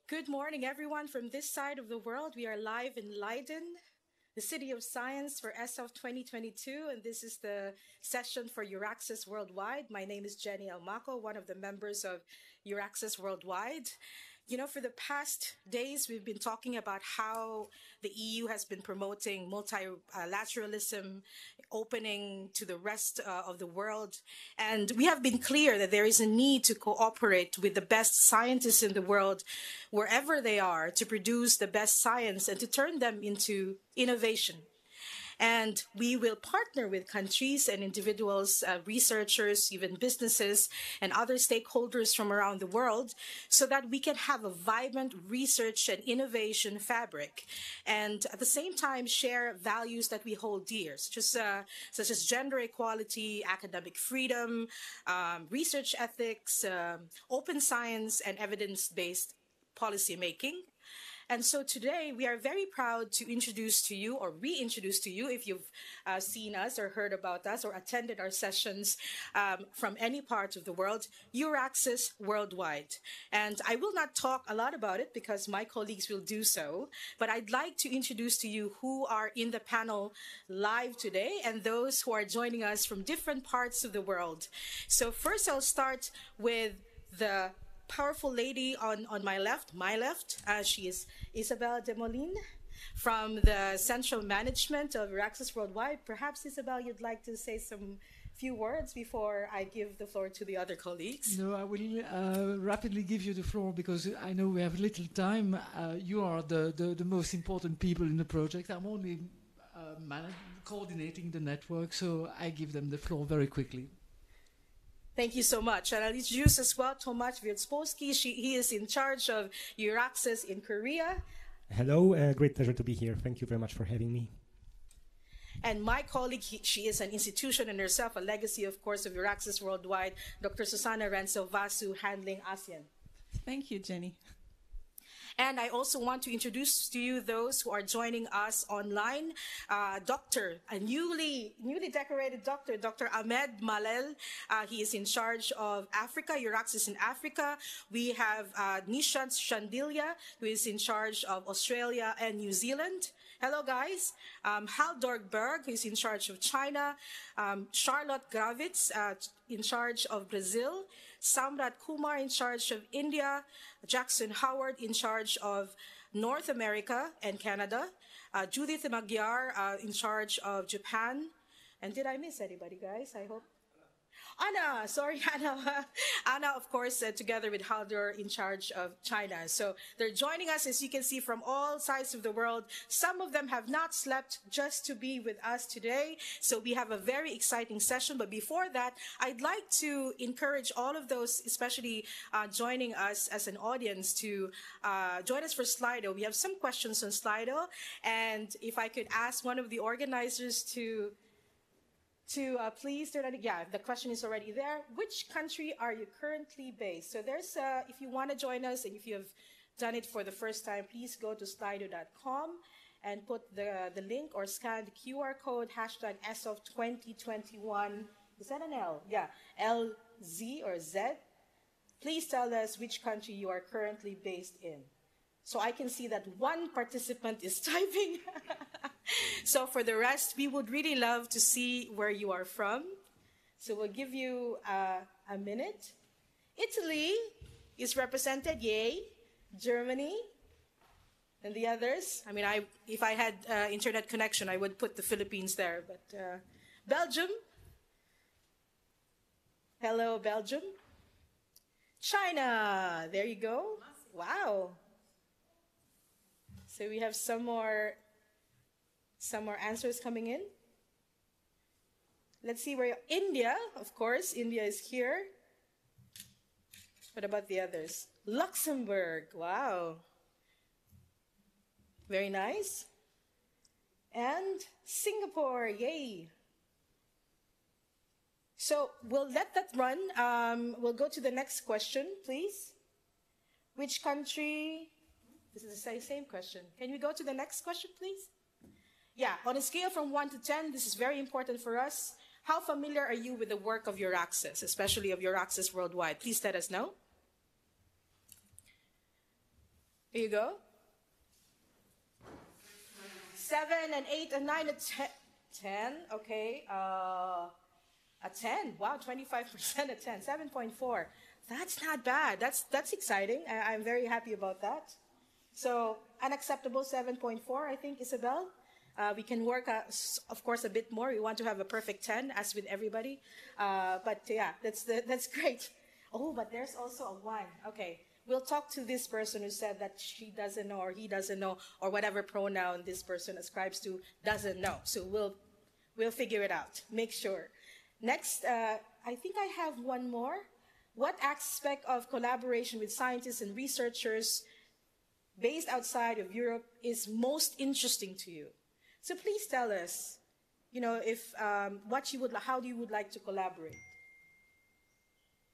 Good morning, everyone, from this side of the world. We are live in Leiden, the City of Science for ESOF 2022, and this is the session for EURAXESS Worldwide. My name is Jenny Almaco, one of the members of EURAXESS Worldwide. You know, for the past days, we've been talking about how the EU has been promoting multilateralism, opening to the rest of the world. And we have been clear that there is a need to cooperate with the best scientists in the world, wherever they are, to produce the best science and to turn them into innovation. And we will partner with countries and individuals, researchers, even businesses, and other stakeholders from around the world so that we can have a vibrant research and innovation fabric. And at the same time, share values that we hold dear, such as gender equality, academic freedom, research ethics, open science, and evidence-based policymaking. And so today we are very proud to introduce to you or reintroduce to you, if you've seen us or heard about us or attended our sessions from any part of the world, EURAXESS Worldwide. And I will not talk a lot about it because my colleagues will do so, but I'd like to introduce to you who are in the panel live today and those who are joining us from different parts of the world. So first I'll start with the powerful lady on my left. She is Isabel De Molin from the Central Management of EURAXESS Worldwide. Perhaps, Isabel, you'd like to say some few words before I give the floor to the other colleagues. No, I will rapidly give you the floor because I know we have little time. You are the most important people in the project. I'm only coordinating the network, so I give them the floor very quickly. Thank you so much. And I'll introduce as well Thomas Ryerson. He is in charge of EURAXESS in Korea. Hello, great pleasure to be here. Thank you very much for having me. And my colleague, she is an institution in herself, a legacy, of course, of EURAXESS Worldwide, Dr. Susan Rasovasi, handling ASEAN. Thank you, Jenny. And I also want to introduce to you those who are joining us online. A newly decorated doctor, Dr. Ahmed Malel. He is in charge of Africa, EURAXESS in Africa. We have Nishant Shandilia, who is in charge of Australia and New Zealand. Hello, guys. Hal Dorgberg, who is in charge of China. Charlotte Gravitz, in charge of Brazil. Samrat Kumar, in charge of India. Jackson Howard, in charge of North America and Canada. Judith Magyar, in charge of Japan. And did I miss anybody, guys? I hope. Anna, sorry, Anna. Anna, of course, together with Haldor in charge of China. So they're joining us, as you can see, from all sides of the world. Some of them have not slept just to be with us today. So we have a very exciting session. But before that, I'd like to encourage all of those, especially joining us as an audience, to join us for Slido. We have some questions on Slido. And if I could ask one of the organizers to please turn on it. Yeah, the question is already there. Which country are you currently based? So there's, if you want to join us and if you have done it for the first time, please go to slido.com and put the link or scan the QR code, hashtag ESOF 2021. Is that an L? Yeah, LZ or Z. Please tell us which country you are currently based in. So I can see that one participant is typing. So for the rest, we would really love to see where you are from. So we'll give you a minute. Italy is represented, yay. Germany and the others. I mean, if I had internet connection, I would put the Philippines there. But Belgium. Hello, Belgium. China. There you go. Wow. So we have some more answers coming in. Let's see where India, of course, India is here. What about the others? Luxembourg, wow. Very nice. And Singapore, yay. So we'll let that run. We'll go to the next question, please. Which country? This is the same question. Can we go to the next question, please? Yeah, on a scale from 1 to 10, this is very important for us. How familiar are you with the work of EURAXESS, especially of EURAXESS Worldwide? Please let us know. Here you go. 7 and 8 and 9 and 10. Okay. A 10. Wow, 25% at 10. 7.4. That's not bad. That's exciting. I'm very happy about that. So unacceptable 7.4, I think, Isabel. We can work, of course, a bit more. We want to have a perfect 10, as with everybody. But yeah, that's great. Oh, but there's also a 1. Okay. We'll talk to this person who said that she doesn't know or he doesn't know or whatever pronoun this person ascribes to doesn't know. So we'll figure it out. Make sure. Next, I think I have one more. What aspect of collaboration with scientists and researchers based outside of Europe is most interesting to you? So please tell us, you know, if how you would like to collaborate.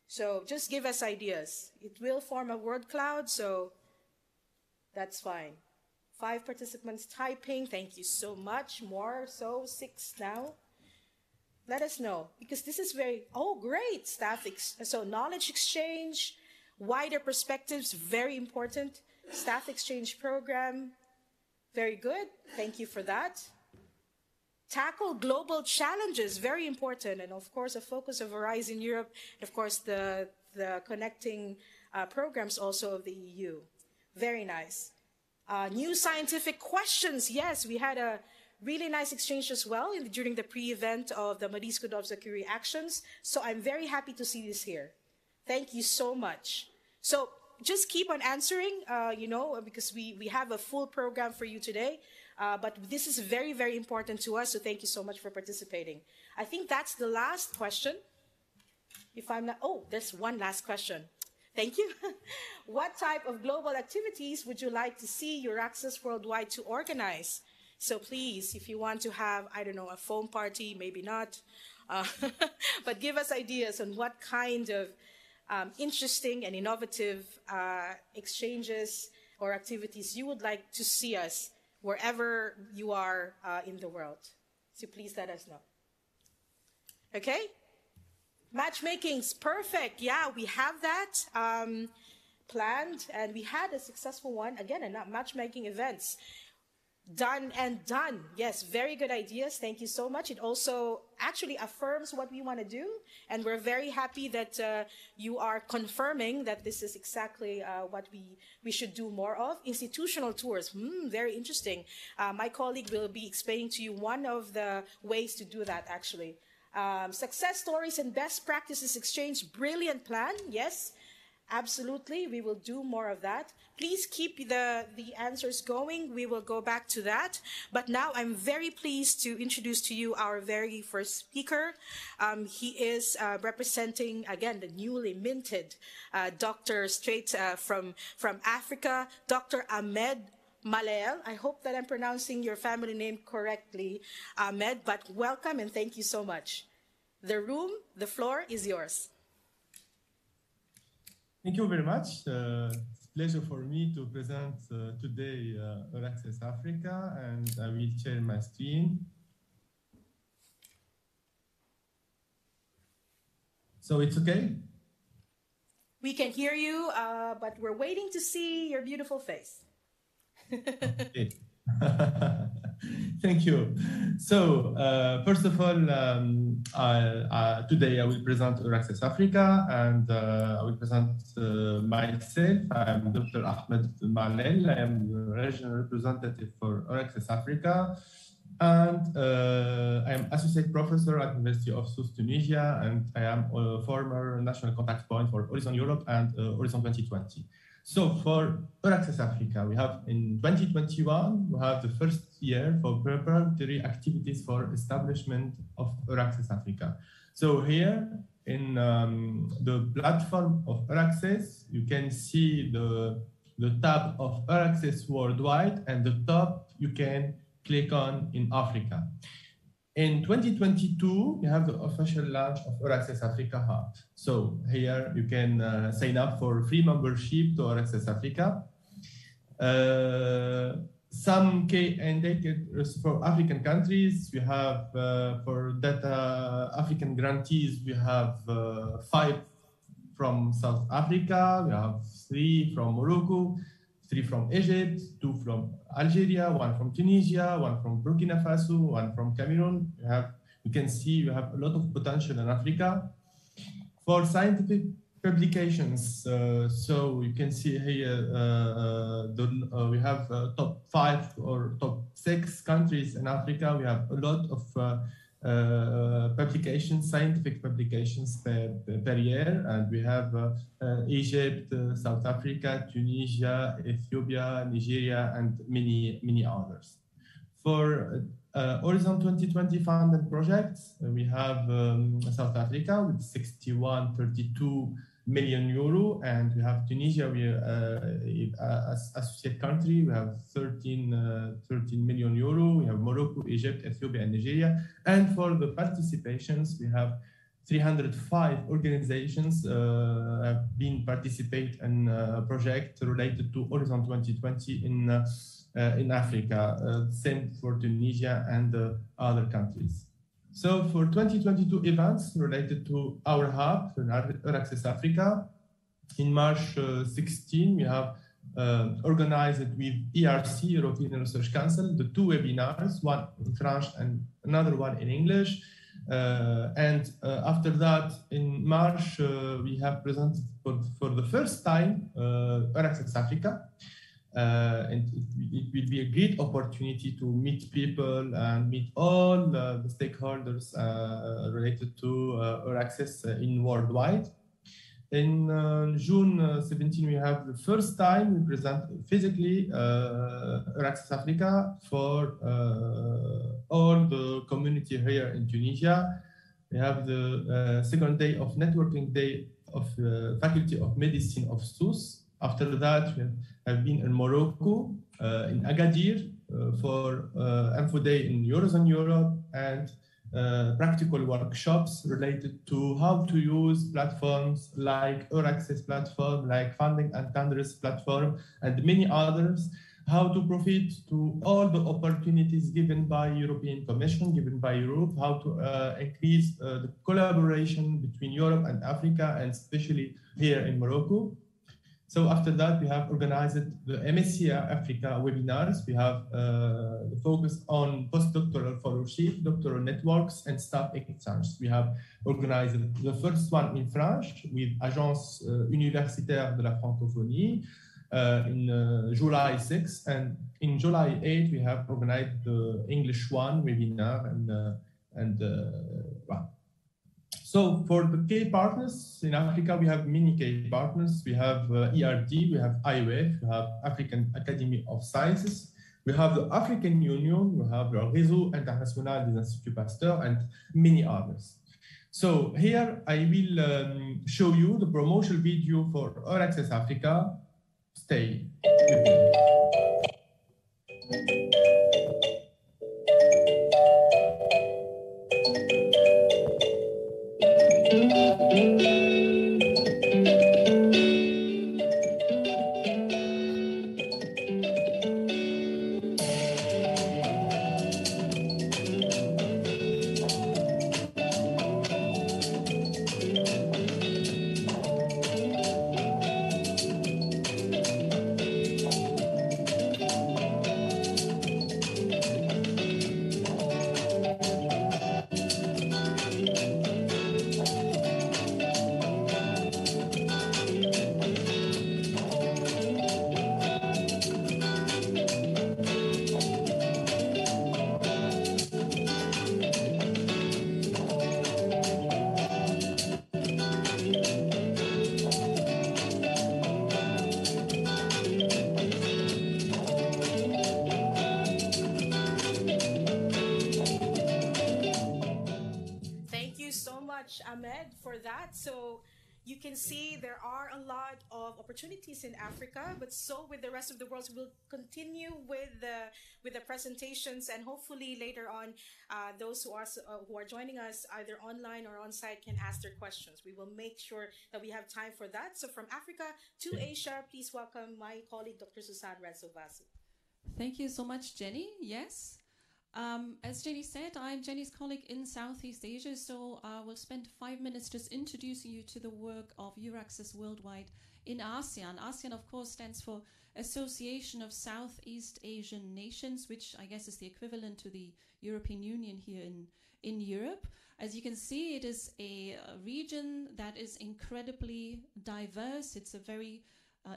So just give us ideas. It will form a word cloud, so that's fine. 5 participants typing. Thank you so much. More, so 6 now. Let us know, because this is very, oh, great. So knowledge exchange, wider perspectives, very important. Staff exchange program, very good. Thank you for that. Tackle global challenges, very important. And of course, a focus of Horizon Europe, and of course, the connecting programs also of the EU. Very nice. New scientific questions. Yes, we had a really nice exchange as well during the pre-event of the Marie Skłodowska-Curie actions. So I'm very happy to see this here. Thank you so much. So just keep on answering, you know, because we have a full program for you today. But this is very, very important to us, so thank you so much for participating. I think that's the last question. If I'm not, oh, there's one last question. Thank you. What type of global activities would you like to see EURAXESS Worldwide to organize? So please, if you want to have, I don't know, a foam party, maybe not, but give us ideas on what kind of interesting and innovative exchanges or activities you would like to see us wherever you are in the world. So please let us know. Okay? Matchmaking's perfect. Yeah, we have that planned, and we had a successful one. Again, matchmaking events. Done and done. Yes, very good ideas. Thank you so much. It also actually affirms what we want to do, and we're very happy that you are confirming that this is exactly what we should do more of. Institutional tours, very interesting. My colleague will be explaining to you one of the ways to do that, actually. Success stories and best practices exchange, brilliant plan, yes. Absolutely, we will do more of that. Please keep the answers going. We will go back to that. But now I'm very pleased to introduce to you our very first speaker. He is representing, again, the newly minted doctor straight from Africa, Dr. Ahmed Malel. I hope that I'm pronouncing your family name correctly, Ahmed, but welcome and thank you so much. The floor is yours. Thank you very much. It's a pleasure for me to present today EURAXESS Africa, and I will share my screen. So it's okay? We can hear you, but we're waiting to see your beautiful face. Okay. Thank you. So, first of all, today I will present EURAXESS Africa, and I will present myself. I'm Dr. Ahmed Malel. I am the regional representative for EURAXESS Africa, and I am associate professor at the University of South Tunisia, and I am a former national contact point for Horizon Europe and Horizon 2020. So for EURAXESS Africa, we have in 2021, we have the first year for preparatory activities for establishment of EURAXESS Africa. So here in the platform of EURAXESS, you can see the tab of EURAXESS Worldwide, and the top you can click on in Africa. In 2022, we have the official launch of EURAXESS Africa Hub. So here you can sign up for free membership to EURAXESS Africa. Some key indicators for African countries, we have for data African grantees, we have 5 from South Africa, we have 3 from Morocco, 3 from Egypt, 2 from Algeria, 1 from Tunisia, 1 from Burkina Faso, 1 from Cameroon. You can see you have a lot of potential in Africa. For scientific publications, so you can see here we have top 5 or top 6 countries in Africa. We have a lot of publications, scientific publications per year, and we have Egypt, South Africa, Tunisia, Ethiopia, Nigeria, and many others. For Horizon 2020 funded projects, we have South Africa with 61.32 million euro, and we have Tunisia, as associate country, we have 13 million euro. We have Morocco, Egypt, Ethiopia, and Nigeria. And for the participations, we have 305 organizations have been participate in a project related to Horizon 2020 in Africa. Same for Tunisia and other countries. So for 2022 events related to our hub, EURAXESS Africa, in March 16, we have organized with ERC, European Research Council, the 2 webinars, one in French and another one in English. After that, in March, we have presented for the first time EURAXESS Africa. And it will be a great opportunity to meet people and meet all the stakeholders related to EURAXESS in worldwide. In June 17, we have the first time we present physically EURAXESS Africa for all the community here in Tunisia. We have the second day of networking day of Faculty of Medicine of SUS. After that, we have been in Morocco, in Agadir, for Info Day in Eurozone Europe, and practical workshops related to how to use platforms like EURAXESS platform, like Funding and Tenders platform, and many others, how to profit to all the opportunities given by European Commission, given by Europe, how to increase the collaboration between Europe and Africa, and especially here in Morocco. So after that, we have organized the MSc Africa webinars. We have the focus on postdoctoral fellowship, doctoral networks, and staff exchange. We have organized the first one in French with Agence Universitaire de la Francophonie in July 6, and in July 8, we have organized the English one webinar, well. So for the key partners in Africa, we have many key partners. We have ERD, we have IOF, we have African Academy of Sciences, we have the African Union, we have the Réseau International des Instituts Pasteur, and many others. So here I will show you the promotional video for EURAXESS Africa. Stay with me. Ahmed, for that. So you can see there are a lot of opportunities in Africa, but so with the rest of the world, we'll continue with the presentations, and hopefully later on, those who are joining us either online or on site can ask their questions. We will make sure that we have time for that. So from Africa to Asia, please welcome my colleague, Dr. Susan Rasovasi. Thank you so much, Jenny. Yes. As Jenny said, I'm Jenny's colleague in Southeast Asia, so I will spend 5 minutes just introducing you to the work of EURAXESS Worldwide in ASEAN. ASEAN, of course, stands for Association of Southeast Asian Nations, which I guess is the equivalent to the European Union here in Europe. As you can see, it is a region that is incredibly diverse. It's a very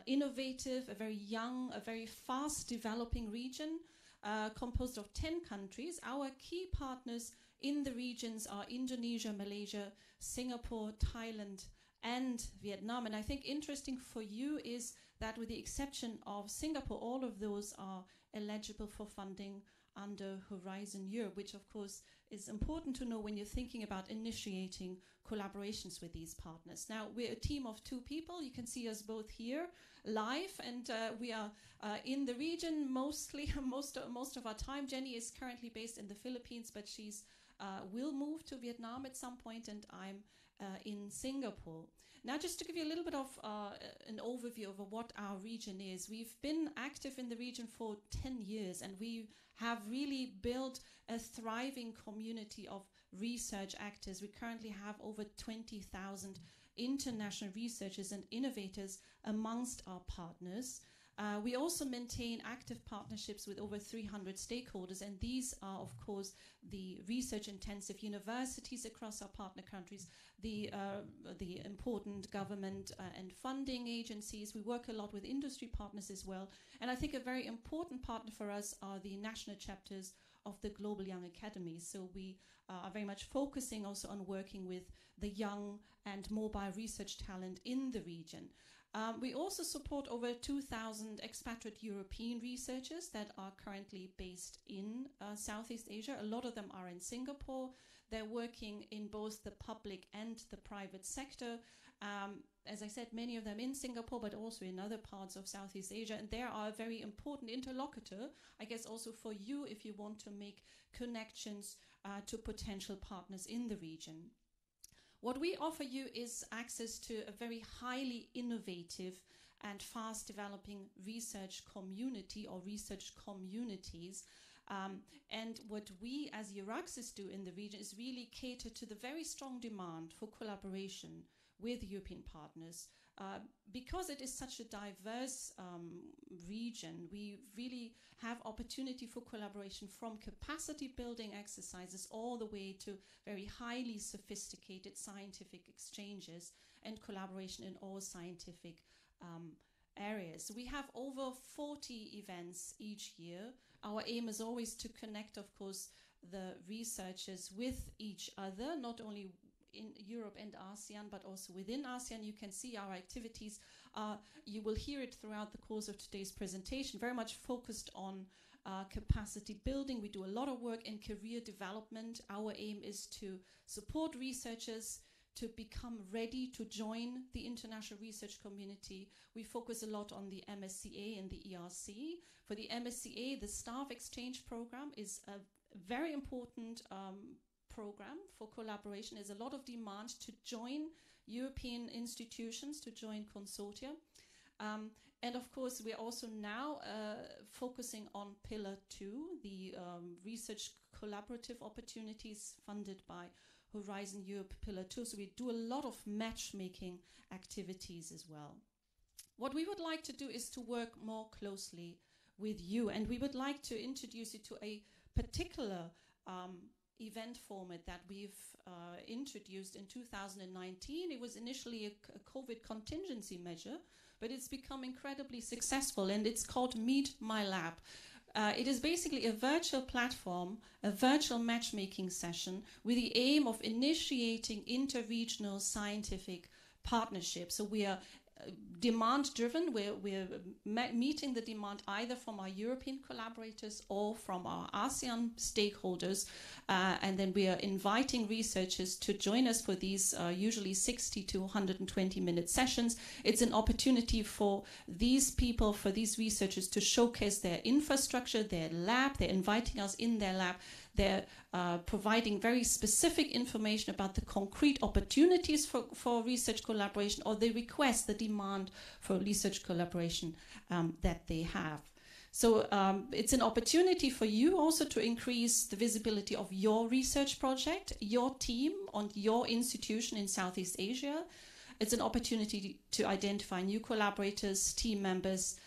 innovative, a very young, a very fast developing region. Composed of 10 countries. Our key partners in the regions are Indonesia, Malaysia, Singapore, Thailand, and Vietnam. And I think interesting for you is that with the exception of Singapore, all of those are eligible for funding under Horizon Europe, which of course is important to know when you're thinking about initiating collaborations with these partners. Now, we're a team of 2 people. You can see us both here live, and we are in the region mostly, most of our time. Jenny is currently based in the Philippines, but she's will move to Vietnam at some point, and I'm in Singapore. Now, just to give you a little bit of an overview of what our region is, we've been active in the region for 10 years, and we have really built a thriving community of research actors. We currently have over 20,000 international researchers and innovators amongst our partners. We also maintain active partnerships with over 300 stakeholders, and these are, of course, the research-intensive universities across our partner countries, the important government and funding agencies. We work a lot with industry partners as well, and I think a very important partner for us are the national chapters of the Global Young Academies. So we are very much focusing also on working with the young and mobile research talent in the region. We also support over 2,000 expatriate European researchers that are currently based in Southeast Asia. A lot of them are in Singapore. They're working in both the public and the private sector. As I said, many of them in Singapore, but also in other parts of Southeast Asia. And they are a very important interlocutor, I guess also for you if you want to make connections to potential partners in the region. What we offer you is access to a very highly innovative and fast developing research community or research communities. And what we as EURAXESS do in the region is really cater to the very strong demand for collaboration with European partners. Because it is such a diverse region, we really have opportunity for collaboration from capacity building exercises all the way to very highly sophisticated scientific exchanges and collaboration in all scientific areas. We have over 40 events each year. Our aim is always to connect, of course, the researchers with each other, not only in Europe and ASEAN, but also within ASEAN. You can see our activities. You will hear it throughout the course of today's presentation, very much focused on capacity building. We do a lot of work in career development. Our aim is to support researchers to become ready to join the international research community. We focus a lot on the MSCA and the ERC. For the MSCA, the staff exchange program is a very important program for collaboration. There's a lot of demand to join European institutions, to join consortia. And of course, we're also now focusing on Pillar 2, the research collaborative opportunities funded by Horizon Europe Pillar 2. So we do a lot of matchmaking activities as well. What we would like to do is to work more closely with you, and we would like to introduce you to a particular event format that we've introduced in 2019. It was initially a COVID contingency measure, but it's become incredibly successful, and it's called Meet My Lab. It is basically a virtual platform, a virtual matchmaking session with the aim of initiating interregional scientific partnerships. So we are demand-driven. We're meeting the demand either from our European collaborators or from our ASEAN stakeholders, and then we are inviting researchers to join us for these usually 60 to 120-minute sessions. It's an opportunity for these people, for these researchers, to showcase their infrastructure, their lab. They're inviting us in their lab. They're providing very specific information about the concrete opportunities for research collaboration, or they request the demand for research collaboration that they have. So it's an opportunity for you also to increase the visibility of your research project, your team, and your institution in Southeast Asia. It's an opportunity to identify new collaborators, team members,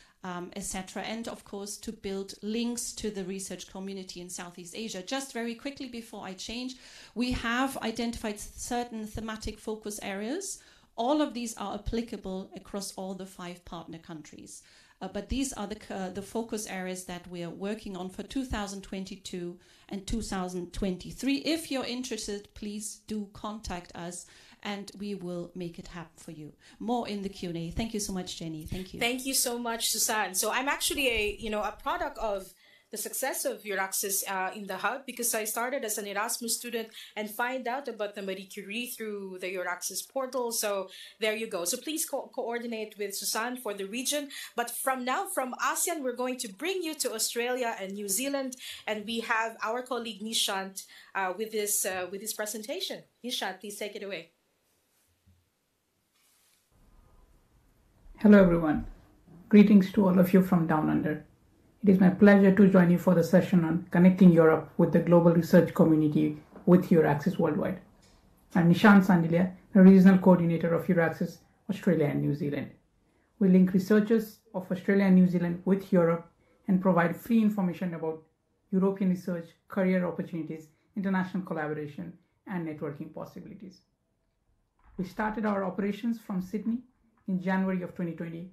etc. And of course to build links to the research community in Southeast Asia. Just very quickly before I change, we have identified certain thematic focus areas. All of these are applicable across all the 5 partner countries. But these are the focus areas that we are working on for 2022 and 2023. If you're interested, please do contact us and we will make it happen for you. More in the Q&A. Thank you so much, Jenny. Thank you. Thank you so much, Susan. So I'm actually a product of the success of EURAXESS in the hub, because I started as an Erasmus student and find out about the Marie Curie through the EURAXESS portal. So there you go. So please coordinate with Susan for the region. But from ASEAN, we're going to bring you to Australia and New Zealand, and we have our colleague Nishant with this presentation. Nishant, please take it away. Hello everyone. Greetings to all of you from Down Under. It is my pleasure to join you for the session on connecting Europe with the global research community with EURAXESS Worldwide. I'm Nishant Sandilia, the Regional Coordinator of EURAXESS Australia and New Zealand. We link researchers of Australia and New Zealand with Europe and provide free information about European research, career opportunities, international collaboration, and networking possibilities. We started our operations from Sydney in January of 2020,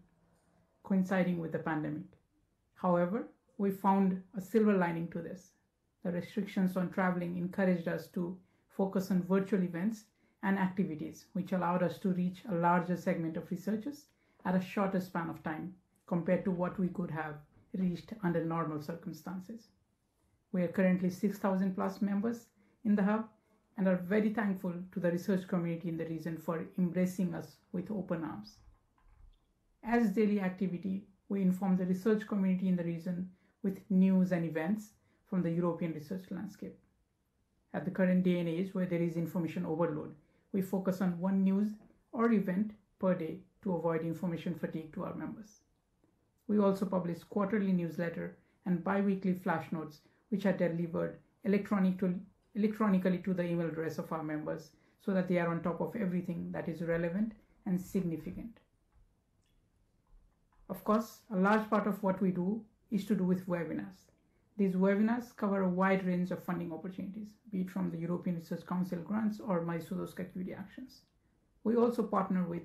coinciding with the pandemic. However, we found a silver lining to this. The restrictions on traveling encouraged us to focus on virtual events and activities, which allowed us to reach a larger segment of researchers at a shorter span of time compared to what we could have reached under normal circumstances. We are currently 6,000 plus members in the hub and are very thankful to the research community in the region for embracing us with open arms. As daily activity, we inform the research community in the region with news and events from the European research landscape. At the current day and age where there is information overload, we focus on one news or event per day to avoid information fatigue to our members. We also publish quarterly newsletter and bi-weekly flash notes, which are delivered electronically to the email address of our members so that they are on top of everything that is relevant and significant. Of course, a large part of what we do is to do with webinars. These webinars cover a wide range of funding opportunities, be it from the European Research Council grants or Mysodos activity actions. We also partner with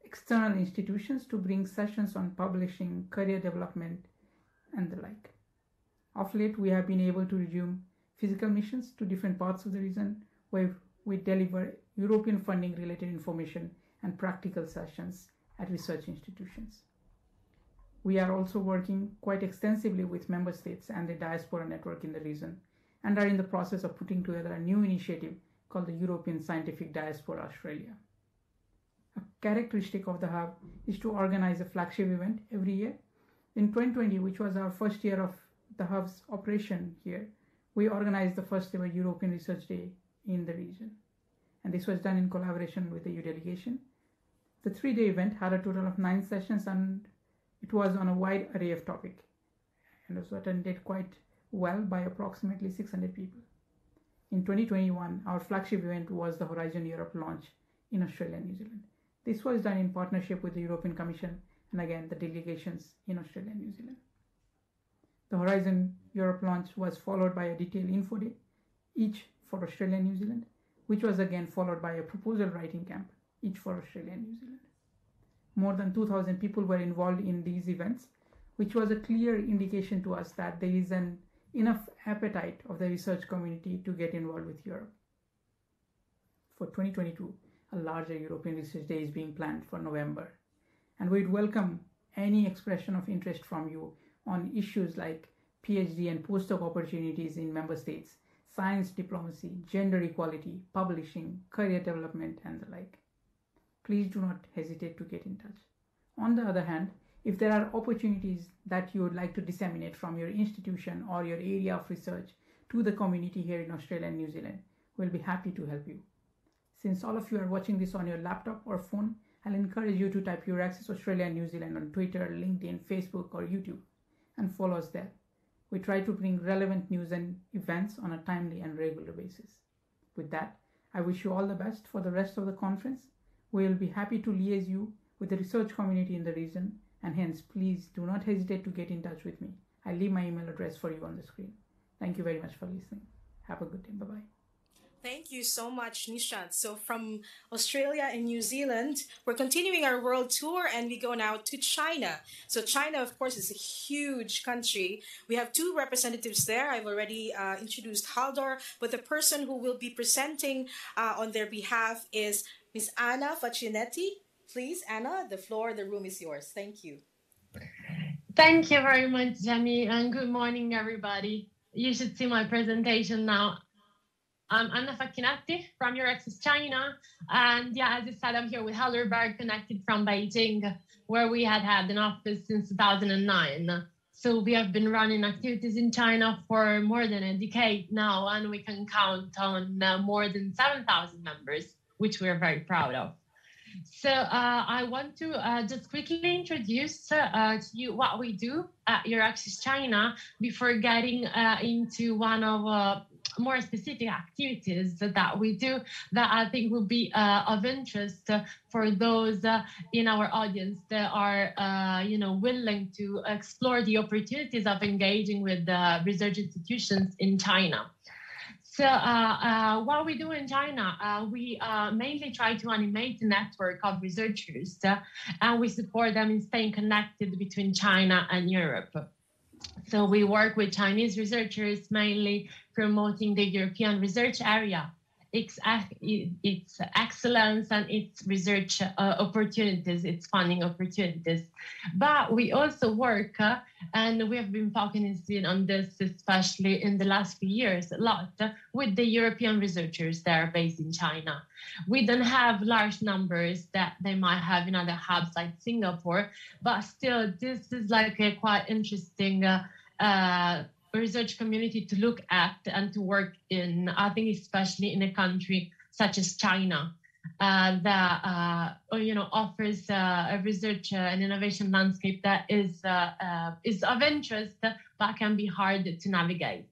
external institutions to bring sessions on publishing, career development, and the like. Of late, we have been able to resume physical missions to different parts of the region where we deliver European funding related information and practical sessions at research institutions. We are also working quite extensively with member states and the diaspora network in the region and are in the process of putting together a new initiative called the European Scientific Diaspora Australia. A characteristic of the hub is to organize a flagship event every year. In 2020, which was our first year of the hub's operation here, we organized the first ever European Research Day in the region. And this was done in collaboration with the EU delegation. The 3-day event had a total of 9 sessions and it was on a wide array of topics and was attended quite well by approximately 600 people. In 2021, our flagship event was the Horizon Europe launch in Australia and New Zealand. This was done in partnership with the European Commission and again the delegations in Australia and New Zealand. The Horizon Europe launch was followed by a detailed info day, each for Australia and New Zealand, which was again followed by a proposal writing camp, each for Australia and New Zealand. More than 2,000 people were involved in these events, which was a clear indication to us that there is an enough appetite of the research community to get involved with Europe. For 2022, a larger European Research Day is being planned for November, and we'd welcome any expression of interest from you on issues like PhD and postdoc opportunities in member states, science diplomacy, gender equality, publishing, career development, and the like. Please do not hesitate to get in touch. On the other hand, if there are opportunities that you would like to disseminate from your institution or your area of research to the community here in Australia and New Zealand, we'll be happy to help you. Since all of you are watching this on your laptop or phone, I'll encourage you to type EURAXESS Australia and New Zealand on Twitter, LinkedIn, Facebook, or YouTube. and follow us there. We try to bring relevant news and events on a timely and regular basis. With that, I wish you all the best for the rest of the conference. We will be happy to liaise you with the research community in the region, and hence please do not hesitate to get in touch with me. I'll leave my email address for you on the screen. Thank you very much for listening. Have a good day. Bye-bye. Thank you so much, Nishant. So from Australia and New Zealand, we're continuing our world tour, and we go now to China. So China, of course, is a huge country. We have two representatives there. I've already introduced Haldor, but the person who will be presenting on their behalf is Ms. Anna Faccinetti. Please, Anna, the room is yours. Thank you. Thank you very much, Jenny, and good morning, everybody. You should see my presentation now. I'm Anna Faccinetti from EURAXESS China, and yeah, as I said, I'm here with Hellerberg, connected from Beijing, where we had an office since 2009. So we have been running activities in China for more than a decade now, and we can count on more than 7,000 members, which we're very proud of. So I want to just quickly introduce to you what we do at EURAXESS China before getting into one of more specific activities that we do that I think will be of interest for those in our audience that are willing to explore the opportunities of engaging with research institutions in China. So what we do in China, we mainly try to animate a network of researchers and we support them in staying connected between China and Europe. So we work with Chinese researchers, mainly promoting the European research area, its excellence and its research opportunities, its funding opportunities. But we also work, and we have been focusing on this, especially in the last few years, a lot with the European researchers that are based in China. We don't have large numbers that they might have in other hubs like Singapore, but still this is like a quite interesting research community to look at and to work in, I think especially in a country such as China that offers a research and innovation landscape that is of interest but can be hard to navigate.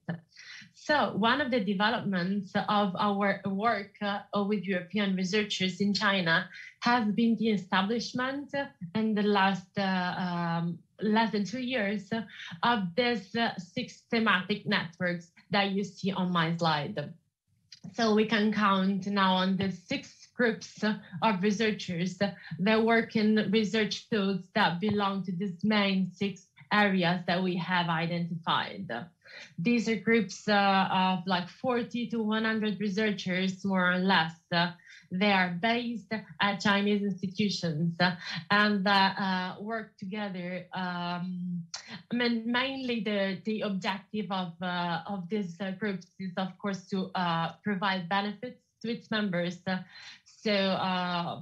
So one of the developments of our work with European researchers in China has been the establishment in the last less than 2 years of these 6 thematic networks that you see on my slide. So we can count now on the 6 groups of researchers that work in research fields that belong to these main 6 areas that we have identified. These are groups of like 40 to 100 researchers, more or less. They are based at Chinese institutions and work together. Mainly the objective of these groups is, of course, to provide benefits to its members. So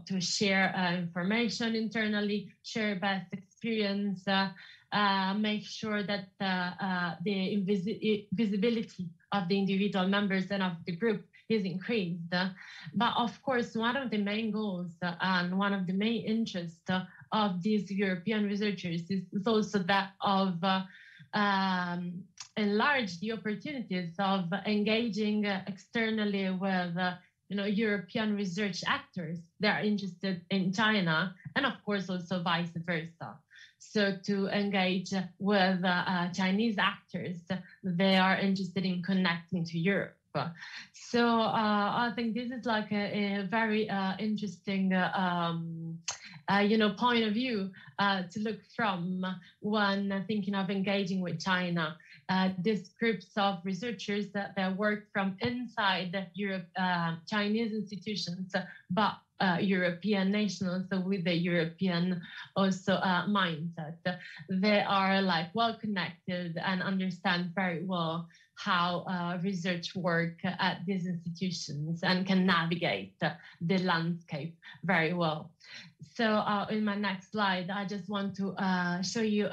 to share information internally, share best experience, make sure that the visibility of the individual members and of the group is increased. But of course, one of the main goals and one of the main interests of these European researchers is also that of enlarge the opportunities of engaging externally with European research actors that are interested in China, and of course also vice versa. So to engage with Chinese actors, they are interested in connecting to Europe. So I think this is like a very interesting point of view to look from when thinking of engaging with China. These groups of researchers that work from inside Europe, Chinese institutions, but European nationals, so with the European also mindset. They are like well connected and understand very well how research work at these institutions and can navigate the landscape very well. So in my next slide, I just want to show you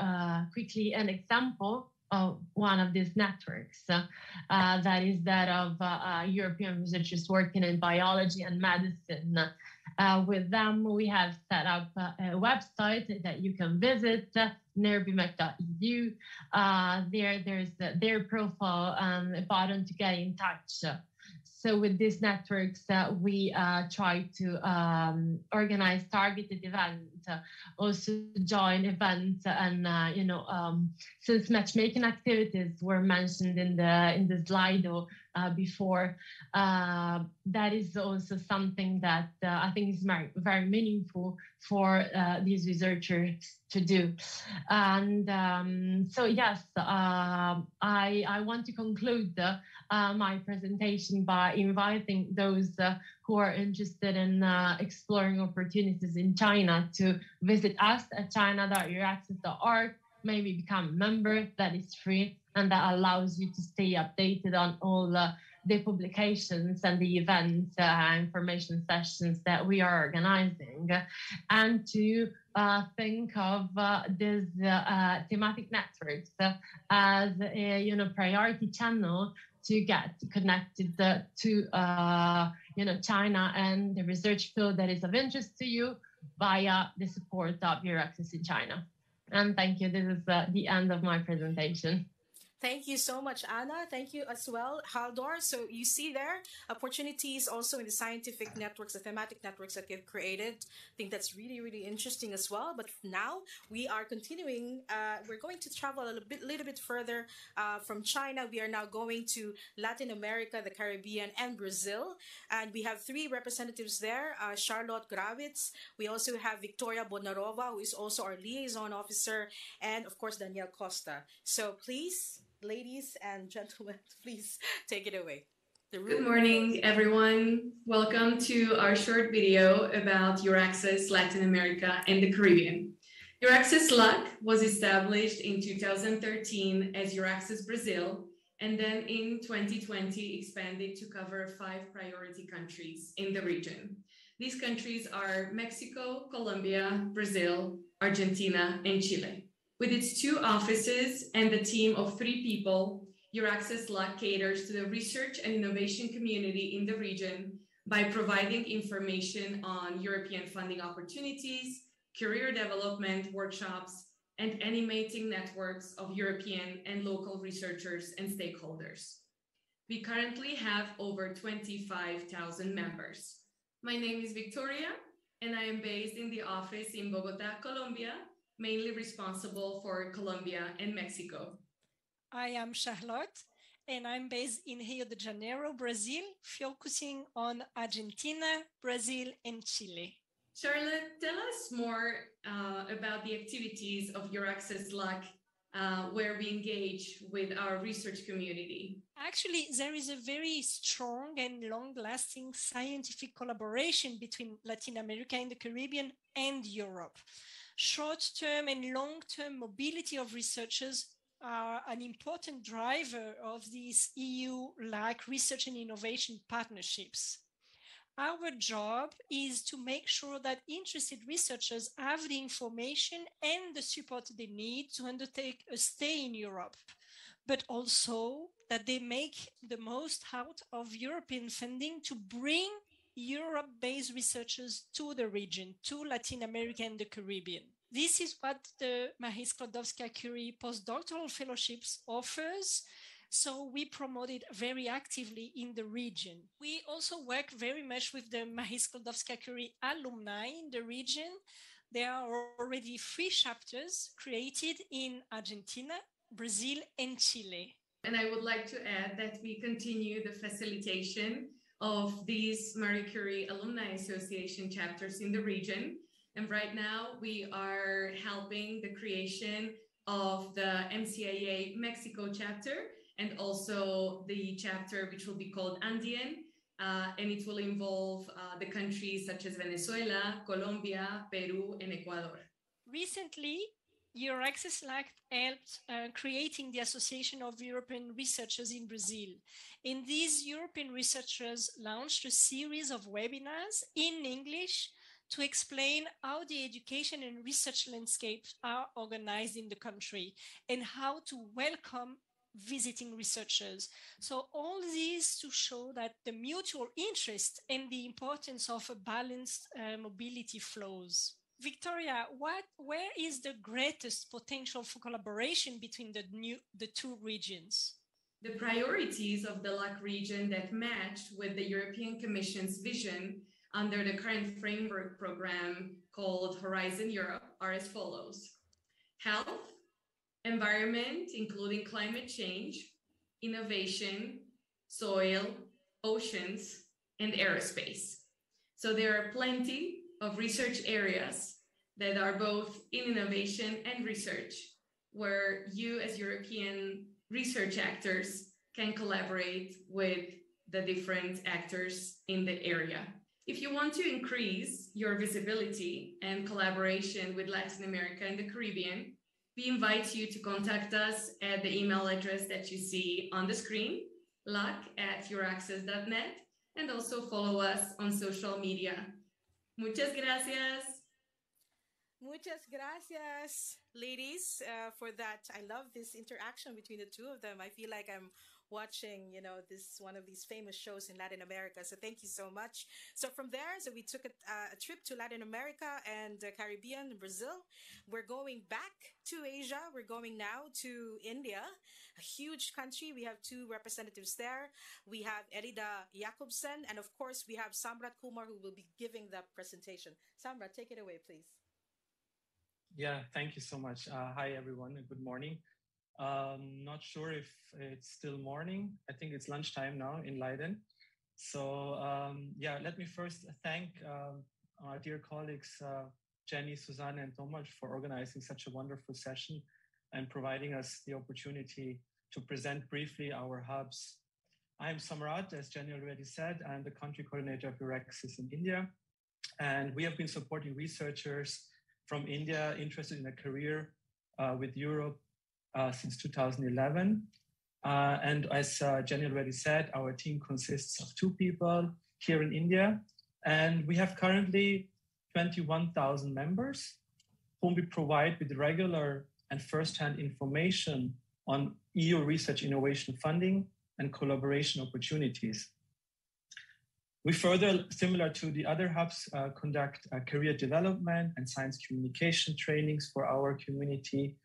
quickly an example of one of these networks. That is that of European researchers working in biology and medicine. with them. We have set up a website that you can visit, nerbimac.edu. There's their profile and a button to get in touch. So with these networks, we try to organize targeted events, also join events, and since matchmaking activities were mentioned in the slide before, that is also something that I think is very, very meaningful for these researchers to do. And so yes, I want to conclude my presentation by inviting those who are interested in exploring opportunities in China to visit us at china.euraxess.org, maybe become a member. That is free, and that allows you to stay updated on all the publications and the events, information sessions that we are organizing, and to think of these thematic networks as a priority channel to get connected to China and the research field that is of interest to you via the support of EURAXESS in China. And thank you. This is the end of my presentation. Thank you so much, Anna. Thank you as well, Haldor. So you see there, opportunities also in the scientific networks, the thematic networks that you've created. I think that's really, really interesting as well. But now we are continuing. We're going to travel a little bit further from China. We are now going to Latin America, the Caribbean, and Brazil. And we have 3 representatives there, Charlotte Gravitz. We also have Victoria Bonarova, who is also our liaison officer, and of course, Danielle Costa. So please, ladies and gentlemen, please take it away. Good morning, everyone. Welcome to our short video about EURAXESS Latin America and the Caribbean. EURAXESS LAC was established in 2013 as EURAXESS Brazil, and then in 2020 expanded to cover 5 priority countries in the region. These countries are Mexico, Colombia, Brazil, Argentina, and Chile. With its 2 offices and a team of 3 people, EURAXESS LAC caters to the research and innovation community in the region by providing information on European funding opportunities, career development workshops, and animating networks of European and local researchers and stakeholders. We currently have over 25,000 members. My name is Victoria, and I am based in the office in Bogota, Colombia, mainly responsible for Colombia and Mexico. I am Charlotte, and I'm based in Rio de Janeiro, Brazil, focusing on Argentina, Brazil, and Chile. Charlotte, tell us more about the activities of EURAXESS LAC, where we engage with our research community. Actually, there is a very strong and long-lasting scientific collaboration between Latin America and the Caribbean and Europe. Short-term and long-term mobility of researchers are an important driver of these EU-like research and innovation partnerships. Our job is to make sure that interested researchers have the information and the support they need to undertake a stay in Europe, but also that they make the most out of European funding to bring Europe-based researchers to the region, to Latin America and the Caribbean. This is what the Marie Skłodowska-Curie postdoctoral fellowships offers. So we promote it very actively in the region. We also work very much with the Marie Skłodowska-Curie alumni in the region. There are already 3 chapters created in Argentina, Brazil, and Chile. And I would like to add that we continue the facilitation of these Marie Curie Alumni Association chapters in the region. And right now we are helping the creation of the MCIA Mexico chapter, and also the chapter which will be called Andean, and it will involve the countries such as Venezuela, Colombia, Peru, and Ecuador. Recently, EURAXESS LAC helped creating the Association of European Researchers in Brazil. And these European researchers launched a series of webinars in English to explain how the education and research landscapes are organized in the country and how to welcome visiting researchers. So all these to show that the mutual interest and the importance of a balanced mobility flows. Victoria, where is the greatest potential for collaboration between the two regions? The priorities of the LAC region that matched with the European Commission's vision under the current framework program called Horizon Europe are as follows: health, environment, including climate change, innovation, soil, oceans, and aerospace. So there are plenty of research areas that are both in innovation and research, where you as European research actors can collaborate with the different actors in the area. If you want to increase your visibility and collaboration with Latin America and the Caribbean, we invite you to contact us at the email address that you see on the screen, lac@euraxess.net, and also follow us on social media. Muchas gracias. Muchas gracias, ladies, for that. I love this interaction between the two of them. I feel like I'm watching, this one of these famous shows in Latin America. So thank you so much. So from there, we took a trip to Latin America and the Caribbean, Brazil. We're going back to Asia. We're going now to India, a huge country. We have two representatives there. We have Erida Jakobsen, and of course, we have Samrat Kumar, who will be giving the presentation. Samrat, take it away, please. Yeah, thank you so much. Hi, everyone, and good morning. Not sure if it's still morning. I think it's lunchtime now in Leiden. So let me first thank our dear colleagues, Jenny, Susanne, and Thomas for organizing such a wonderful session and providing us the opportunity to present briefly our hubs. I'm Samrat, as Jenny already said. I'm the country coordinator of EURAXESS in India. And we have been supporting researchers from India interested in a career with Europe since 2011. And as Jenny already said, our team consists of 2 people here in India. And we have currently 21,000 members whom we provide with regular and first-hand information on EU research innovation funding and collaboration opportunities. We further, similar to the other hubs, conduct career development and science communication trainings for our community.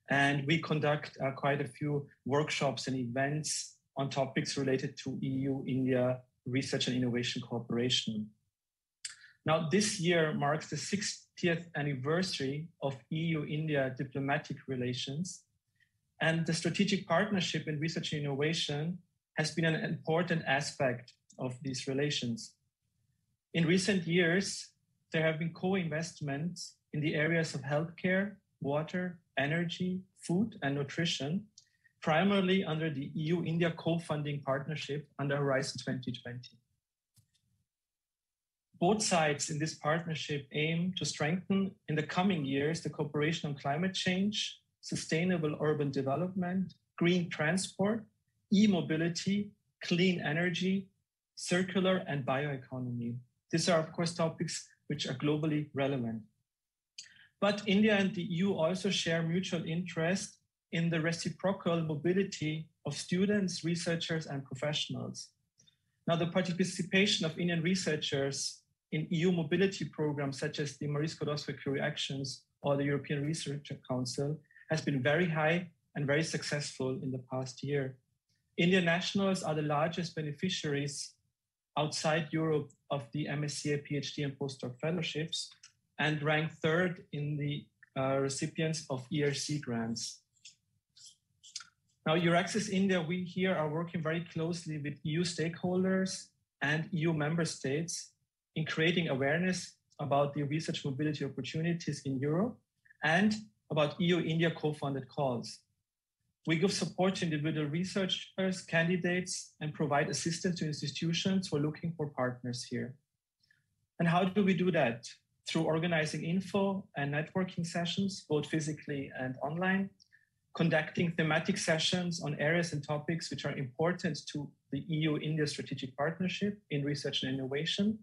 And we conduct quite a few workshops and events on topics related to EU-India research and innovation cooperation. Now, this year marks the 60th anniversary of EU-India diplomatic relations. And the strategic partnership in research and innovation has been an important aspect of these relations. In recent years, there have been co-investments in the areas of healthcare, water, energy, food, and nutrition, primarily under the EU-India co-funding partnership under Horizon 2020. Both sides in this partnership aim to strengthen in the coming years the cooperation on climate change, sustainable urban development, green transport, e-mobility, clean energy, circular and bioeconomy. These are, of course, topics which are globally relevant. But India and the EU also share mutual interest in the reciprocal mobility of students, researchers, and professionals. Now, the participation of Indian researchers in EU mobility programs such as the Marie Skłodowska Actions or the European Research Council has been very high and very successful in the past year. Indian nationals are the largest beneficiaries outside Europe of the MSCA, PhD, and postdoc fellowships, and rank 3rd in the recipients of ERC grants. Now, EURAXESS India, we here are working very closely with EU stakeholders and EU member states in creating awareness about the research mobility opportunities in Europe and about EU-India co-funded calls. We give support to individual researchers, candidates, and provide assistance to institutions who are looking for partners here. And how do we do that? Through organizing info and networking sessions, both physically and online, conducting thematic sessions on areas and topics which are important to the EU-India strategic partnership in research and innovation,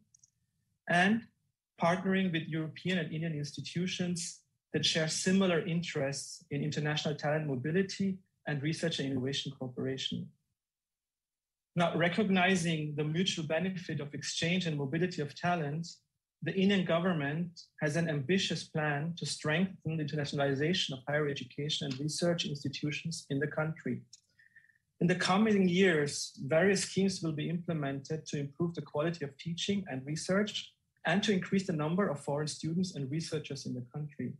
and partnering with European and Indian institutions that share similar interests in international talent mobility and research and innovation cooperation. Now, recognizing the mutual benefit of exchange and mobility of talent, the Indian government has an ambitious plan to strengthen the internationalization of higher education and research institutions in the country. In the coming years, various schemes will be implemented to improve the quality of teaching and research and to increase the number of foreign students and researchers in the country.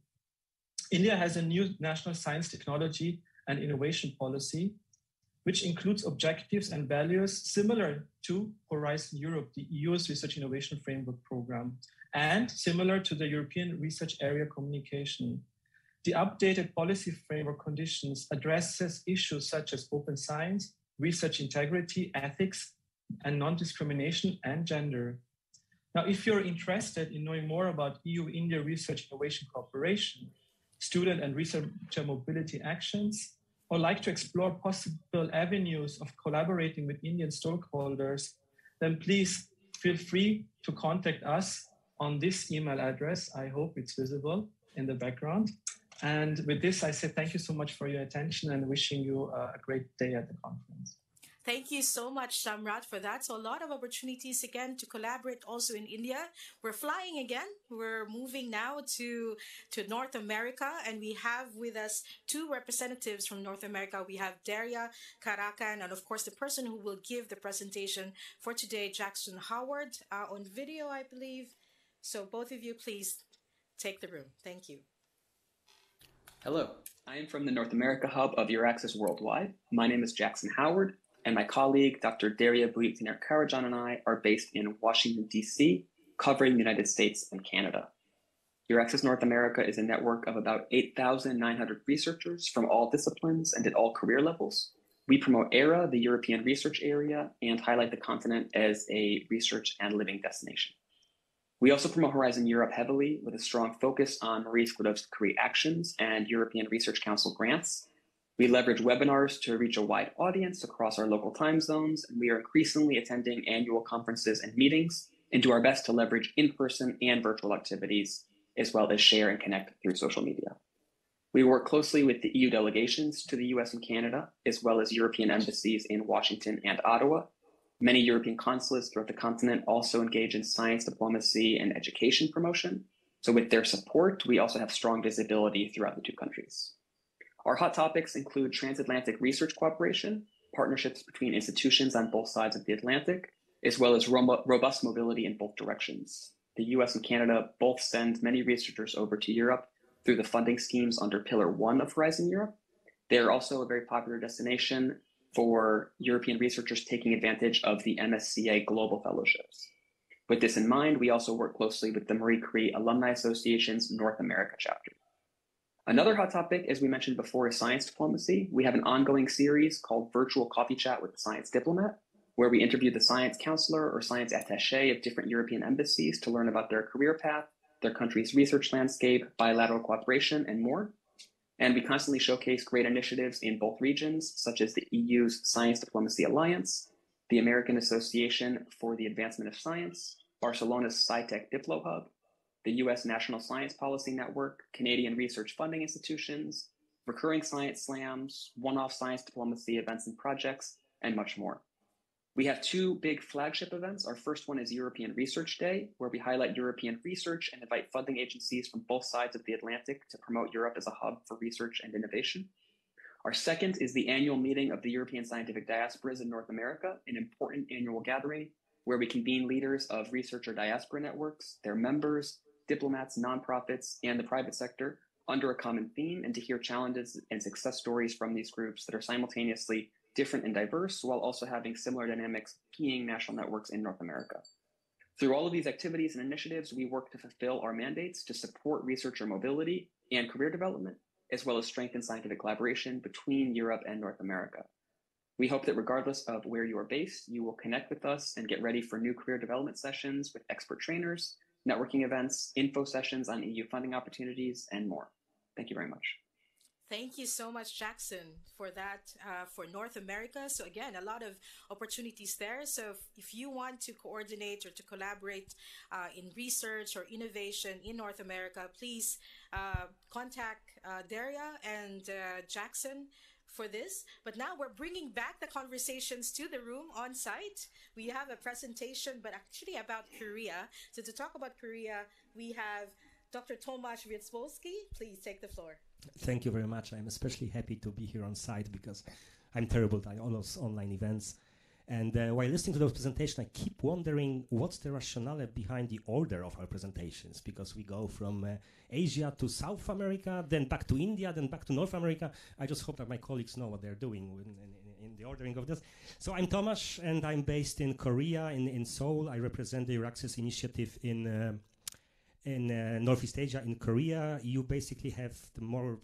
India has a new national science, technology, and innovation policy, which includes objectives and values similar to Horizon Europe, the EU's Research Innovation Framework Program, and similar to the European Research Area Communication. The updated policy framework conditions addresses issues such as open science, research integrity, ethics, and non-discrimination and gender. Now, if you're interested in knowing more about EU-India research innovation cooperation, student and researcher mobility actions, or like to explore possible avenues of collaborating with Indian stakeholders, then please feel free to contact us on this email address. I hope it's visible in the background. And with this, I say thank you so much for your attention and wishing you a great day at the conference. Thank you so much, Shamrat, for that. So a lot of opportunities again to collaborate also in India. We're flying again. We're moving now to North America, and we have with us two representatives from North America. We have Daria Karakan, and of course the person who will give the presentation for today, Jackson Howard, on video, I believe. So both of you, please take the room. Thank you. Hello, I am from the North America hub of EURAXESS Worldwide. My name is Jackson Howard, and my colleague, Dr. Daria Karajan, and I are based in Washington, D.C., covering the United States and Canada. EURAXESS North America is a network of about 8,900 researchers from all disciplines and at all career levels. We promote ERA, the European Research Area, and highlight the continent as a research and living destination. We also promote Horizon Europe heavily with a strong focus on Marie Skłodowska-Curie actions and European Research Council grants. We leverage webinars to reach a wide audience across our local time zones, and we are increasingly attending annual conferences and meetings and do our best to leverage in-person and virtual activities, as well as share and connect through social media. We work closely with the EU delegations to the US and Canada, as well as European embassies in Washington and Ottawa. Many European consulates throughout the continent also engage in science diplomacy and education promotion. So with their support, we also have strong visibility throughout the two countries. Our hot topics include transatlantic research cooperation, partnerships between institutions on both sides of the Atlantic, as well as robust mobility in both directions. The US and Canada both send many researchers over to Europe through the funding schemes under Pillar 1 of Horizon Europe. They are also a very popular destination for European researchers taking advantage of the MSCA Global Fellowships. With this in mind, we also work closely with the Marie Curie Alumni Association's North America chapter. Another hot topic, as we mentioned before, is science diplomacy. We have an ongoing series called Virtual Coffee Chat with the Science Diplomat, where we interview the science counselor or science attaché of different European embassies to learn about their career path, their country's research landscape, bilateral cooperation, and more. And we constantly showcase great initiatives in both regions, such as the EU's Science Diplomacy Alliance, the American Association for the Advancement of Science, Barcelona's SciTech Diplo Hub, the US National Science Policy Network, Canadian research funding institutions, recurring science slams, one-off science diplomacy events and projects, and much more. We have two big flagship events. Our first one is European Research Day, where we highlight European research and invite funding agencies from both sides of the Atlantic to promote Europe as a hub for research and innovation. Our second is the annual meeting of the European Scientific Diasporas in North America, an important annual gathering where we convene leaders of researcher diaspora networks, their members, diplomats, nonprofits, and the private sector under a common theme, and to hear challenges and success stories from these groups that are simultaneously different and diverse, while also having similar dynamics being national networks in North America. Through all of these activities and initiatives, we work to fulfill our mandates to support researcher mobility and career development, as well as strengthen scientific collaboration between Europe and North America. We hope that regardless of where you are based, you will connect with us and get ready for new career development sessions with expert trainers, networking events, info sessions on EU funding opportunities, and more. Thank you very much. Thank you so much, Jackson, for that, for North America. So again, a lot of opportunities there. So if you want to coordinate or to collaborate in research or innovation in North America, please contact Daria and Jackson for this. But now we're bringing back the conversations to the room on site. We have a presentation, but actually about Korea. So to talk about Korea, we have Dr. Thomas Ryerson. Please take the floor. Thank you very much. I'm especially happy to be here on site because I'm terrible at all those online events. And while listening to those presentations, I keep wondering what's the rationale behind the order of our presentations, because we go from Asia to South America, then back to India, then back to North America. I just hope that my colleagues know what they're doing in the ordering of this. So I'm Thomas, and I'm based in Korea, in Seoul. I represent the EURAXESS initiative in Northeast Asia, in Korea. You basically have the more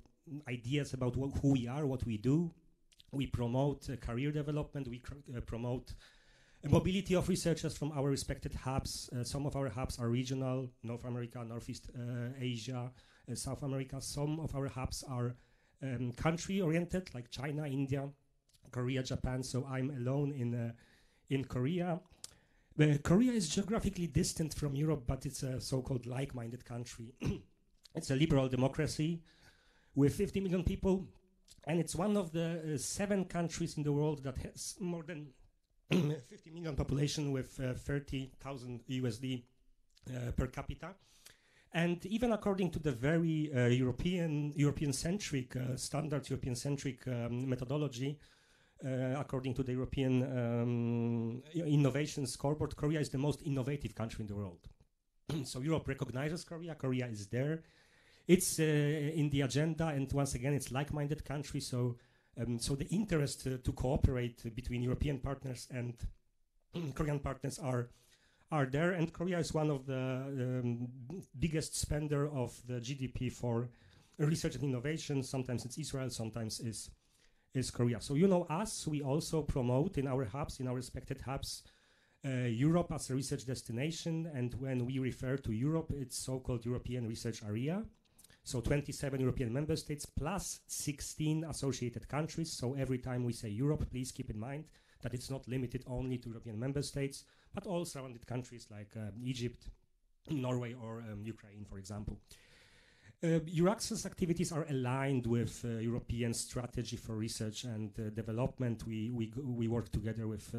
ideas about who we are, what we do. We promote career development. We promote mobility of researchers from our respected hubs. Some of our hubs are regional: North America, Northeast Asia, South America. Some of our hubs are country-oriented, like China, India, Korea, Japan. So I'm alone in Korea. Korea is geographically distant from Europe, but it's a so-called like-minded country. It's a liberal democracy with 50 million people. And it's one of the 7 countries in the world that has more than 50 million population with 30,000 USD per capita. And even according to the very European-centric standard, European-centric methodology, according to the European Innovation Scoreboard, Korea is the most innovative country in the world. So Europe recognizes Korea. Korea is there. It's in the agenda, and once again, it's like-minded countries. So the interest to cooperate between European partners and Korean partners are there. And Korea is one of the biggest spender of the GDP for research and innovation. Sometimes it's Israel, sometimes is Korea. So you know us. We also promote in our hubs, in our respected hubs, Europe as a research destination. And when we refer to Europe, it's so-called European Research Area. So 27 European member states plus 16 associated countries. So every time we say Europe, please keep in mind that it's not limited only to European member states, but all surrounded countries like Egypt, Norway, or Ukraine, for example. EURAXESS activities are aligned with European strategy for research and development. We work together with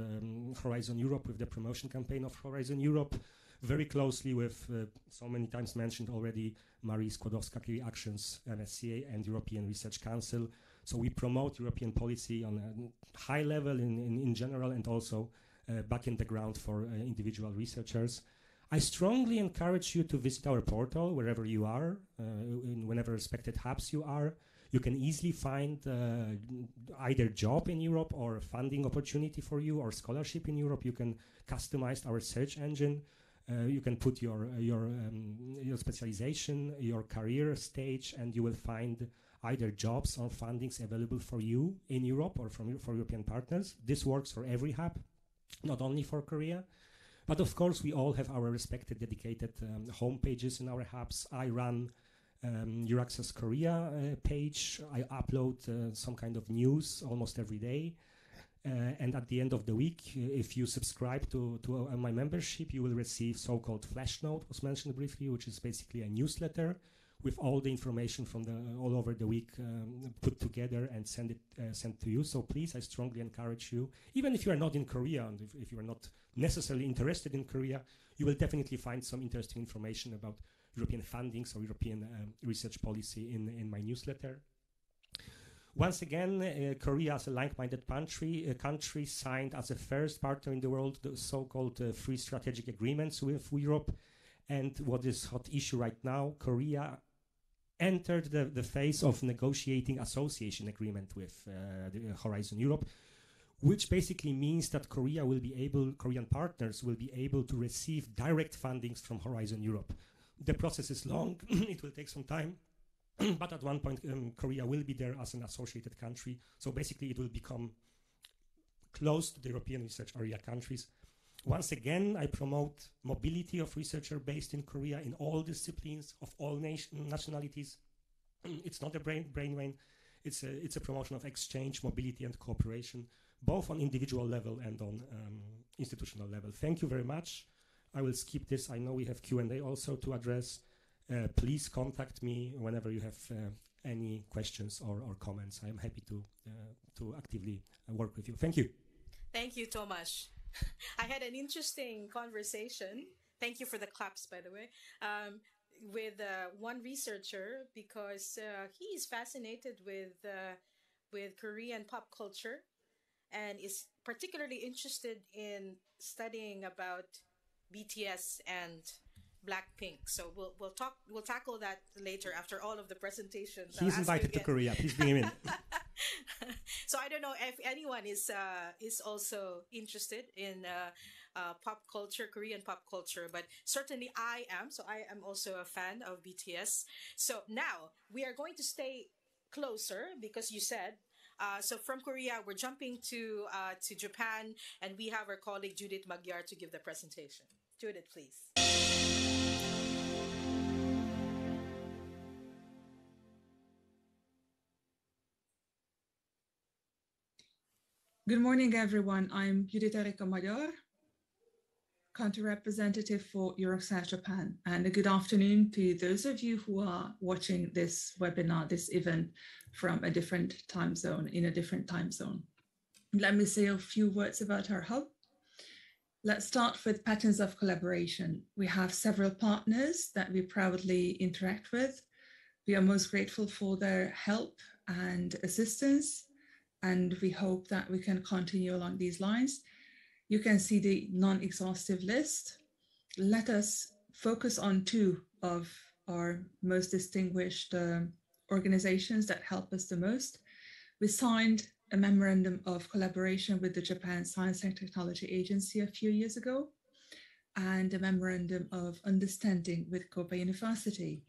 Horizon Europe, with the promotion campaign of Horizon Europe, very closely with, so many times mentioned already, Marie Skłodowska-Curie Actions, MSCA, and European Research Council. So we promote European policy on a high level in general, and also back in the ground for individual researchers. I strongly encourage you to visit our portal wherever you are, in whenever respected hubs you are. You can easily find either job in Europe or funding opportunity for you, or scholarship in Europe. You can customize our search engine. You can put your specialization, your career stage, and you will find either jobs or fundings available for you in Europe or for European partners. This works for every hub, not only for Korea. But of course, we all have our respected dedicated home pages in our hubs. I run EURAXESS Korea page. I upload some kind of news almost every day. And at the end of the week, if you subscribe to my membership, you will receive so-called flash note, was mentioned briefly, which is basically a newsletter with all the information from all over the week put together and sent to you. So please, I strongly encourage you, even if you are not in Korea, and if you are not necessarily interested in Korea, you will definitely find some interesting information about European fundings or European research policy in my newsletter. Once again, Korea as a like-minded country signed as a first partner in the world the so-called free strategic agreements with Europe. And what is hot issue right now, Korea entered the phase of negotiating association agreement with the Horizon Europe, which basically means that Korean partners will be able to receive direct fundings from Horizon Europe. The process is long, it will take some time. But at one point, Korea will be there as an associated country. So basically, it will become close to the European Research Area countries. Once again, I promote mobility of researchers based in Korea in all disciplines of all nationalities. It's not a brain drain. It's a promotion of exchange, mobility, and cooperation, both on individual level and on institutional level. Thank you very much. I will skip this. I know we have Q&A also to address. Please contact me whenever you have any questions or comments. I'm happy to actively work with you. Thank you. Thank you, Tomasz. I had an interesting conversation. Thank you for the claps, by the way, with one researcher, because he is fascinated with Korean pop culture and is particularly interested in studying about BTS and Blackpink. So we'll tackle that later after all of the presentations. He's invited to Korea. Please bring him in. So I don't know if anyone is also interested in pop culture, Korean pop culture, but certainly I am. So I am also a fan of BTS. So now we are going to stay closer because you said. So from Korea, we're jumping to Japan, and we have our colleague Judith Magyar to give the presentation. Judith, please. Good morning, everyone. I'm Judith Magyar, country representative for EURAXESS Japan. And a good afternoon to those of you who are watching this webinar, this event from a different time zone, in a different time zone. Let me say a few words about our hub. Let's start with patterns of collaboration. We have several partners that we proudly interact with. We are most grateful for their help and assistance, and we hope that we can continue along these lines. You can see the non-exhaustive list. Let us focus on two of our most distinguished organizations that help us the most. We signed a memorandum of collaboration with the Japan Science and Technology Agency a few years ago, and a memorandum of understanding with Kobe University.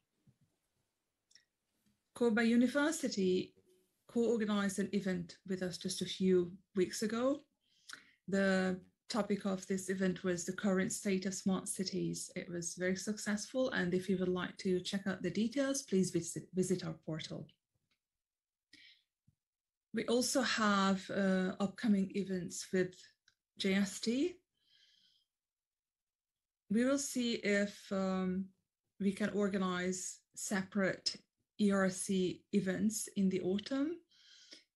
Kobe University co-organized an event with us just a few weeks ago. The topic of this event was the current state of smart cities. It was very successful, and if you would like to check out the details, please visit our portal. We also have upcoming events with JST. We will see if we can organize separate ERC events in the autumn.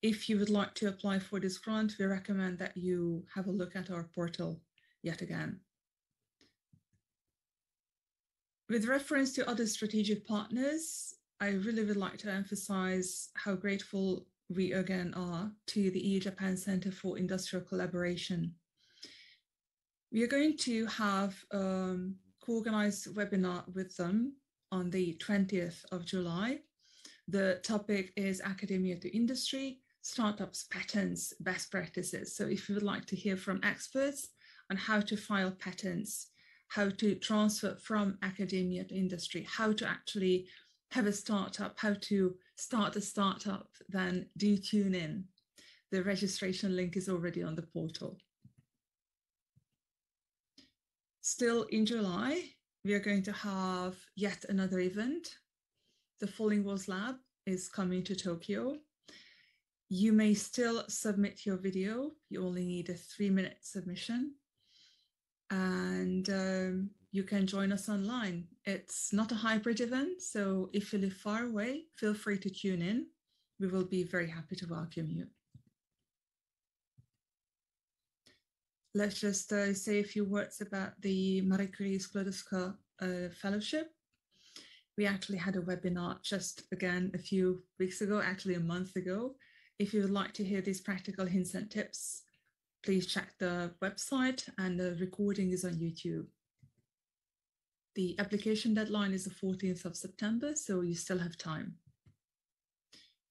If you would like to apply for this grant, we recommend that you have a look at our portal yet again. With reference to other strategic partners, I really would like to emphasize how grateful we again are to the EU-Japan Center for Industrial Collaboration. We are going to have a co-organized webinar with them on the 20th of July. The topic is Academia to Industry, Startups, Patents, Best Practices. So if you would like to hear from experts on how to file patents, how to transfer from academia to industry, how to actually have a startup, how to start a startup, then do tune in. The registration link is already on the portal. Still in July, we are going to have yet another event. The Falling Walls Lab is coming to Tokyo. You may still submit your video. You only need a 3-minute submission. And you can join us online. It's not a hybrid event, so if you live far away, feel free to tune in. We will be very happy to welcome you. Let's just say a few words about the Mercury Skłodowska Fellowship. We actually had a webinar just again a few weeks ago, actually a month ago. If you would like to hear these practical hints and tips, please check the website, and the recording is on YouTube. The application deadline is the 14th of September, so you still have time.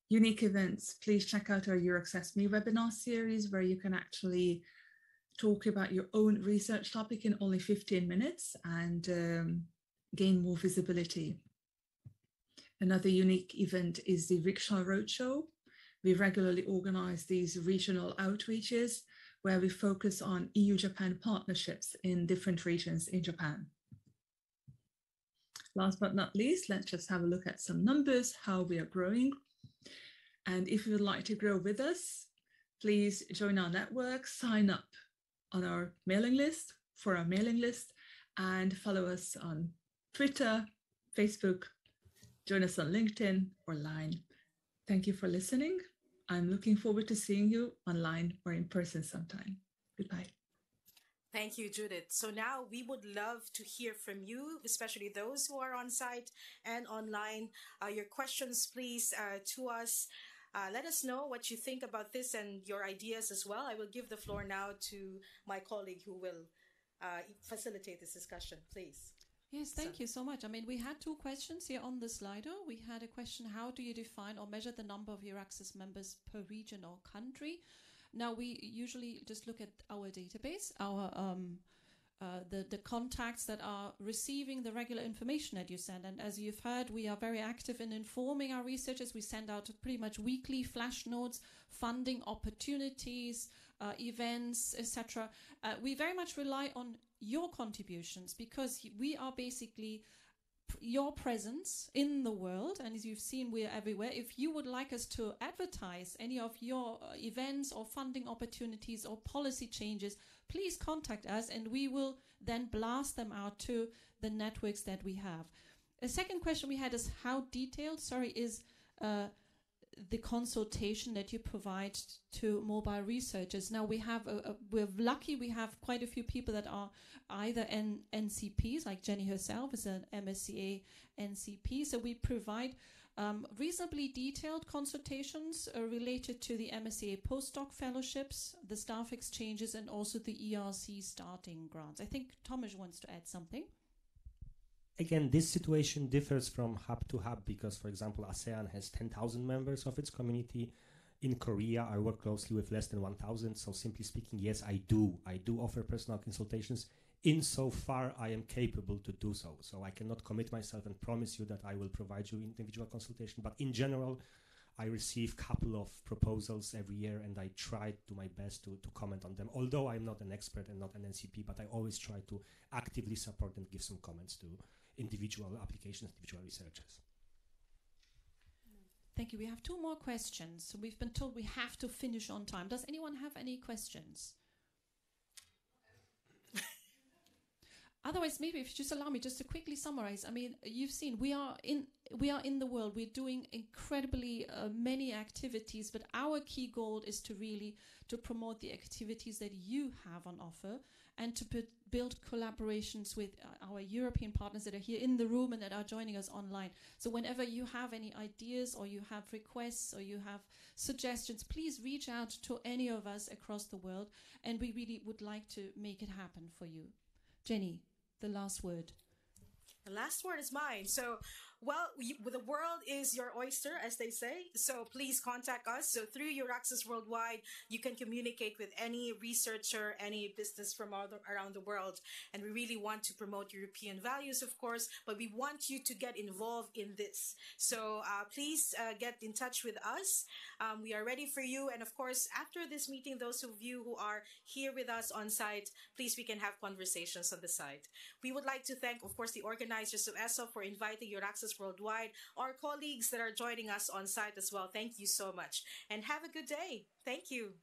Unique events, please check out our EURAXESS Me webinar series, where you can actually talk about your own research topic in only 15 minutes and gain more visibility. Another unique event is the Rickshaw Roadshow. We regularly organize these regional outreaches where we focus on EU-Japan partnerships in different regions in Japan. Last but not least, let's just have a look at some numbers, how we are growing. And if you would like to grow with us, please join our network, sign up on our mailing list, for our mailing list, and follow us on Twitter, Facebook, join us on LinkedIn or Line. Thank you for listening. I'm looking forward to seeing you online or in person sometime. Goodbye. Thank you, Judith. So now we would love to hear from you, especially those who are on site and online. Your questions, please, to us. Let us know what you think about this and your ideas as well. I will give the floor now to my colleague who will facilitate this discussion, please. Yes, thank you so much. I mean, we had two questions here on the Slido. We had a question, how do you define or measure the number of EURAXESS members per region or country? Now, we usually just look at our database, our the contacts that are receiving the regular information that you send. And as you've heard, we are very active in informing our researchers. We send out pretty much weekly flash notes, funding opportunities, events, etc. We very much rely on your contributions because we are basically your presence in the world, and as you've seen, we are everywhere. If you would like us to advertise any of your events or funding opportunities or policy changes, please contact us and we will then blast them out to the networks that we have. A second question we had is how detailed, is the consultation that you provide to mobile researchers. Now we have, we're lucky we have quite a few people that are either NCPs, like Jenny herself is an MSCA NCP. So we provide reasonably detailed consultations related to the MSCA postdoc fellowships, the staff exchanges, and also the ERC starting grants. I think Thomas wants to add something. Again, this situation differs from hub to hub because, for example, ASEAN has 10,000 members of its community. In Korea, I work closely with less than 1,000. So simply speaking, yes, I do offer personal consultations insofar I am capable to do so. So I cannot commit myself and promise you that I will provide you individual consultation. But in general, I receive a couple of proposals every year and I try to do my best to comment on them. Although I'm not an expert and not an NCP, but I always try to actively support and give some comments to individual applications, individual researchers. Thank you. We have two more questions. So we've been told we have to finish on time. Does anyone have any questions? Otherwise, maybe if you just allow me just to quickly summarize. I mean, you've seen we are in the world. We're doing incredibly many activities, but our key goal is to really to promote the activities that you have on offer and to build collaborations with our European partners that are here in the room and that are joining us online. So whenever you have any ideas or you have requests or you have suggestions, please reach out to any of us across the world, and we really would like to make it happen for you. Jenny, the last word. The last word is mine. So, well, the world is your oyster, as they say. So please contact us. So through EURAXESS Worldwide, you can communicate with any researcher, any business from around the world. And we really want to promote European values, of course, but we want you to get involved in this. So please get in touch with us. We are ready for you. And of course, after this meeting, those of you who are here with us on site, please, we can have conversations on the side. We would like to thank, of course, the organizers of ESOF for inviting EURAXESS Worldwide, our colleagues that are joining us on site as well. Thank you so much and have a good day. Thank you.